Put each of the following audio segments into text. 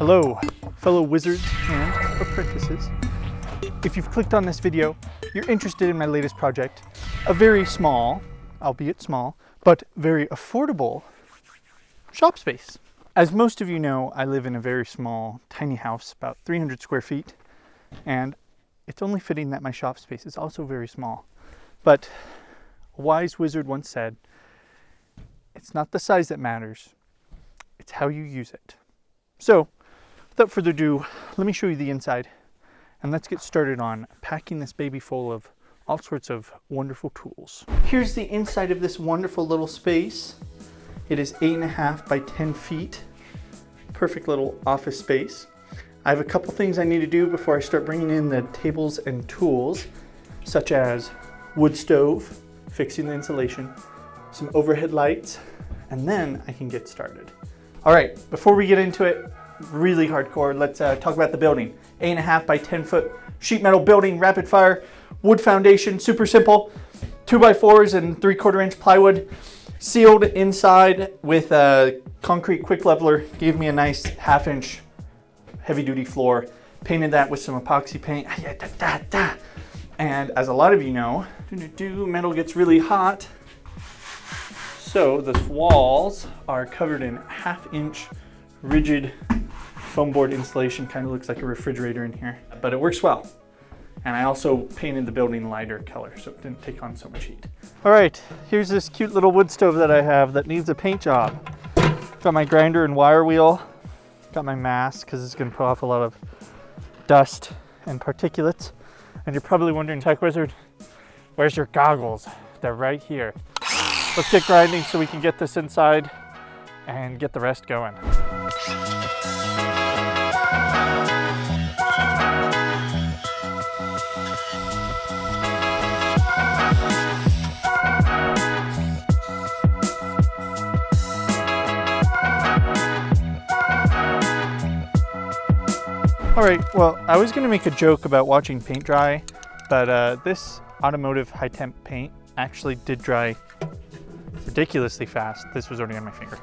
Hello, fellow wizards and apprentices. If you've clicked on this video, you're interested in my latest project, a very small, albeit small, but very affordable shop space. As most of you know, I live in a very small, tiny house, about 300 square feet, and it's only fitting that my shop space is also very small. But a wise wizard once said, it's not the size that matters, it's how you use it. So, without further ado, let me show you the inside, and let's get started on packing this baby full of all sorts of wonderful tools. Here's the inside of this wonderful little space. It is 8.5 by 10 feet. Perfect little office space. I have a couple things I need to do before I start bringing in the tables and tools, such as wood stove, fixing the insulation, some overhead lights, and then I can get started. All right, before we get into it, really hardcore, let's talk about the building. 8.5 by 10 foot sheet metal building, rapid fire, wood foundation, super simple, 2x4s and 3/4 inch plywood, sealed inside with a concrete quick leveler, gave me a nice 1/2 inch heavy duty floor, painted that with some epoxy paint, and as a lot of you know, metal gets really hot, so the walls are covered in 1/2 inch rigid foam board insulation. Kind of looks like a refrigerator in here, but it works well. And I also painted the building lighter color so it didn't take on so much heat. All right, here's this cute little wood stove that I have that needs a paint job. Got my grinder and wire wheel. Got my mask because it's gonna put off a lot of dust and particulates. And you're probably wondering, Tech Wizard, where's your goggles? They're right here. Let's get grinding so we can get this inside and get the rest going. All right, well, I was gonna make a joke about watching paint dry, but this automotive high temp paint actually did dry ridiculously fast. This was already on my finger.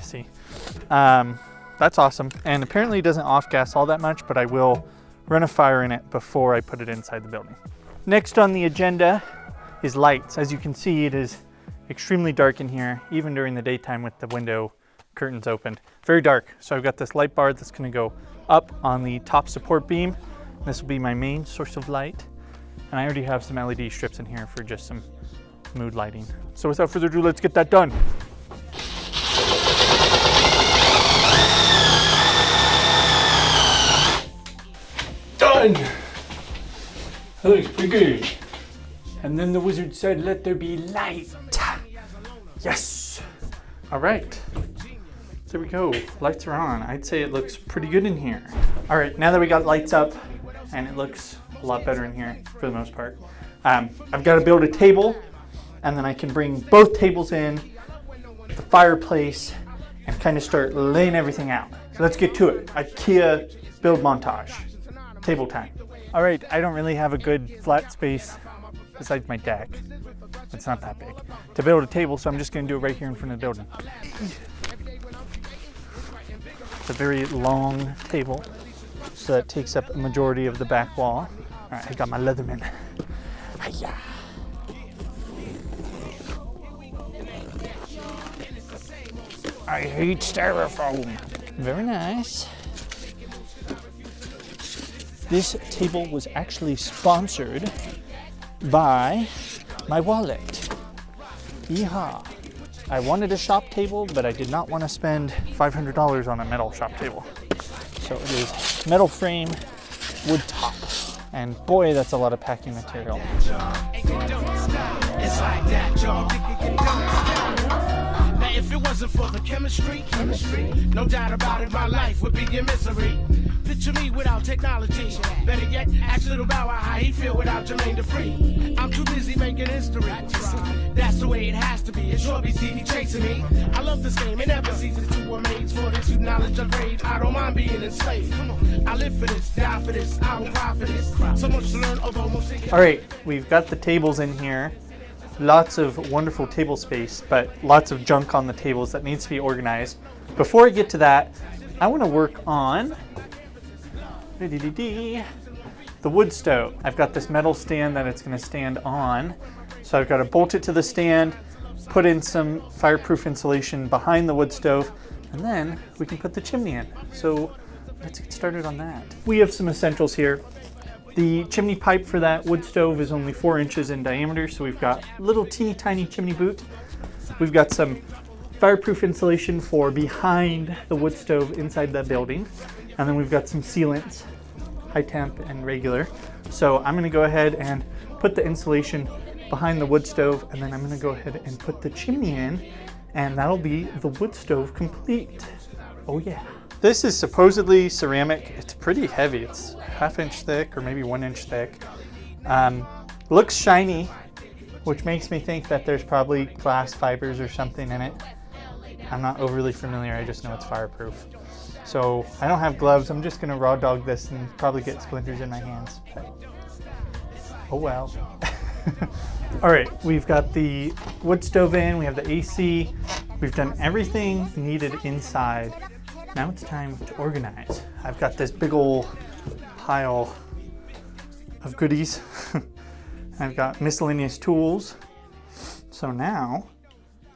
See, that's awesome. And apparently it doesn't off gas all that much, but I will run a fire in it before I put it inside the building. Next on the agenda is lights. As you can see, it is extremely dark in here, even during the daytime with the window curtains opened. Very dark. So I've got this light bar that's gonna go up on the top support beam. This will be my main source of light. And I already have some LED strips in here for just some mood lighting. So without further ado, let's get that done. Done! That looks pretty good. And then the wizard said, let there be light. Yes! All right. There we go, lights are on. I'd say it looks pretty good in here. All right, now that we got lights up and it looks a lot better in here for the most part, I've got to build a table, and then I can bring both tables in, the fireplace, and kind of start laying everything out. So let's get to it. IKEA build montage, table time. All right, I don't really have a good flat space besides my deck. It's not that big to build a table, so I'm just gonna do it right here in front of the building. It's a very long table, so that takes up a majority of the back wall. All right, I got my Leatherman. Hi-ya. I hate styrofoam. Very nice. This table was actually sponsored by my wallet. Yeehaw. I wanted a shop table, but I did not want to spend $500 on a metal shop table. So it is metal frame, wood top. And boy, that's a lot of packing material. If it wasn't for the chemistry, no doubt about it, my life would be in misery. Picture me without technology. Better yet, ask Little Bow Wow how he feel without Jermaine Dupri. I'm too busy making history. That's the way it has to be. It's your BCD chasing me. I love this game. It never ceases to amaze. For this knowledge of rage, I don't mind being enslaved. I live for this, die for this, I will cry for this. So much to learn, although most. All right, we've got the tables in here. Lots of wonderful table space, but lots of junk on the tables that needs to be organized. Before I get to that, I want to work on the wood stove. I've got this metal stand that it's going to stand on. So I've got to bolt it to the stand, put in some fireproof insulation behind the wood stove, and then we can put the chimney in. So let's get started on that. We have some essentials here. The chimney pipe for that wood stove is only 4 inches in diameter, so we've got a little teeny tiny chimney boot. We've got some fireproof insulation for behind the wood stove inside the building. And then we've got some sealants, high temp and regular. So I'm gonna go ahead and put the insulation behind the wood stove, and then I'm gonna go ahead and put the chimney in, and that'll be the wood stove complete. Oh yeah. This is supposedly ceramic. It's pretty heavy. It's 1/2 inch thick or maybe 1 inch thick. Looks shiny, which makes me think that there's probably glass fibers or something in it. I'm not overly familiar, I just know it's fireproof. So I don't have gloves. I'm just gonna raw dog this and probably get splinters in my hands. But, oh well. All right, we've got the wood stove in, we have the AC. We've done everything needed inside. Now it's time to organize. I've got this big old pile of goodies. I've got miscellaneous tools. So now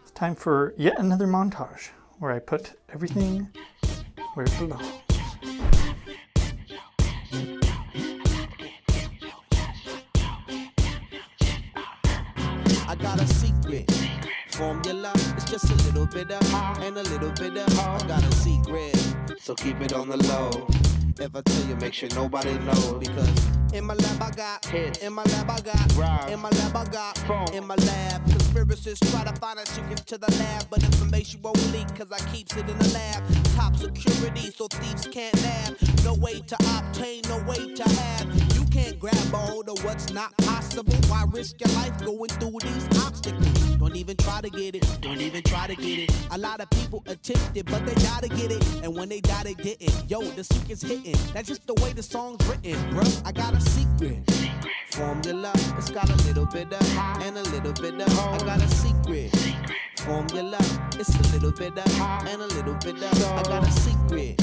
it's time for yet another montage where I put everything where it belongs. I got a secret formula. It's just a little bit of and a little bit of. I got a secret, so keep it on the low. If I tell you, make sure nobody knows. Because in my lab I got hits, in my lab I got rhymes, in my lab I got phone, in my lab conspiracists try to find a secret to the lab, but information won't leak cause I keeps it in the lab. Top security so thieves can't nab. No way to obtain, no way to have. You can't grab a hold of what's not possible. Why risk your life going through these obstacles? Don't even try to get it, don't even try to get it. A lot of people attempt it, but they gotta get it. And when they die, they didn't. Yo, the secret's hitting. That's just the way the song's written, bruh. I got a secret formula. It's got a little bit of and a little bit of. I got a secret formula. It's a little bit of and a little bit of. I got a secret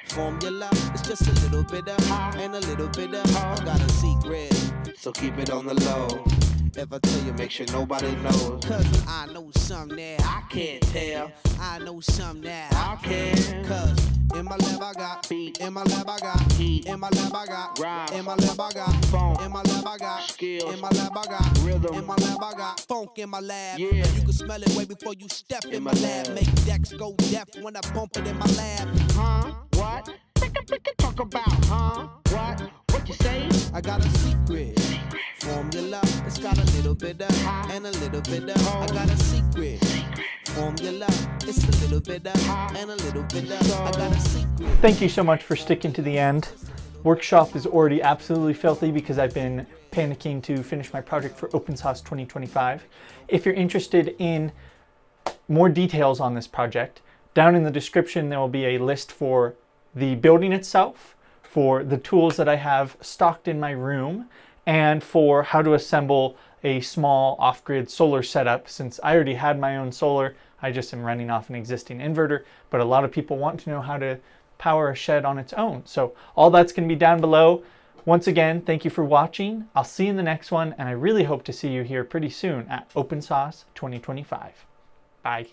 formula. It's just a little bit of and a little bit of. I got a secret, so keep it on the low. If I tell you, make sure nobody knows. Cause I know something that I can't tell. I know something that I can. Cause in my lab I got beat, in my lab I got heat, in my lab I got rhyme, in my lab I got phone, in my lab I got skills, in my lab I got rhythm, in my lab I got funk in my lab. Yeah. And you can smell it way before you step in my lab. Make decks go deaf when I bump it in my lab. Huh? What? Talk about, huh? What you say? I got a secret formula. It's got a little bit of and a little bit of. I got a secret formula. It's a little bit of and a little bit of. I got a secret. Thank you so much for sticking to the end. Workshop is already absolutely filthy because I've been panicking to finish my project for Open Sauce 2025. If you're interested in more details on this project, down in the description there will be a list for the building itself, for the tools that I have stocked in my room, and for how to assemble a small off-grid solar setup. Since I already had my own solar, I just am running off an existing inverter, but a lot of people want to know how to power a shed on its own. So all that's going to be down below. Once again, thank you for watching. I'll see you in the next one, and I really hope to see you here pretty soon at Open Sauce 2025. Bye.